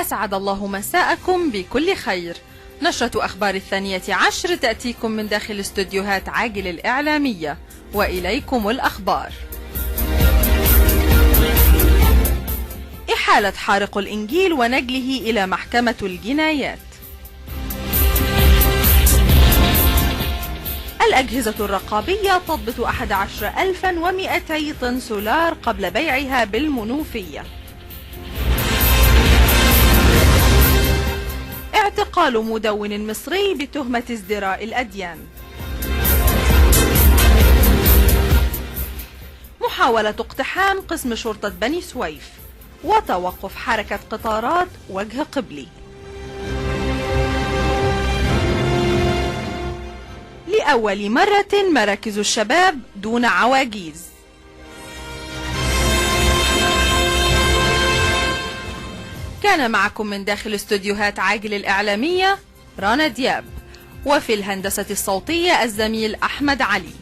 أسعد الله مساءكم بكل خير. نشرة أخبار 12 تأتيكم من داخل استوديوهات عاجل الإعلامية، وإليكم الأخبار. إحالة حارق الإنجيل ونقله إلى محكمة الجنايات. الأجهزة الرقابية تضبط 11,200 طن سولار قبل بيعها بالمنوفية. اعتقال مدون مصري بتهمة ازدراء الأديان. محاولة اقتحام قسم شرطة بني سويف، وتوقف حركة قطارات وجه قبلي. لأول مرة مراكز الشباب دون عواجيز. كان معكم من داخل استوديوهات عاجل الإعلامية رنا دياب، وفي الهندسة الصوتية الزميل أحمد علي.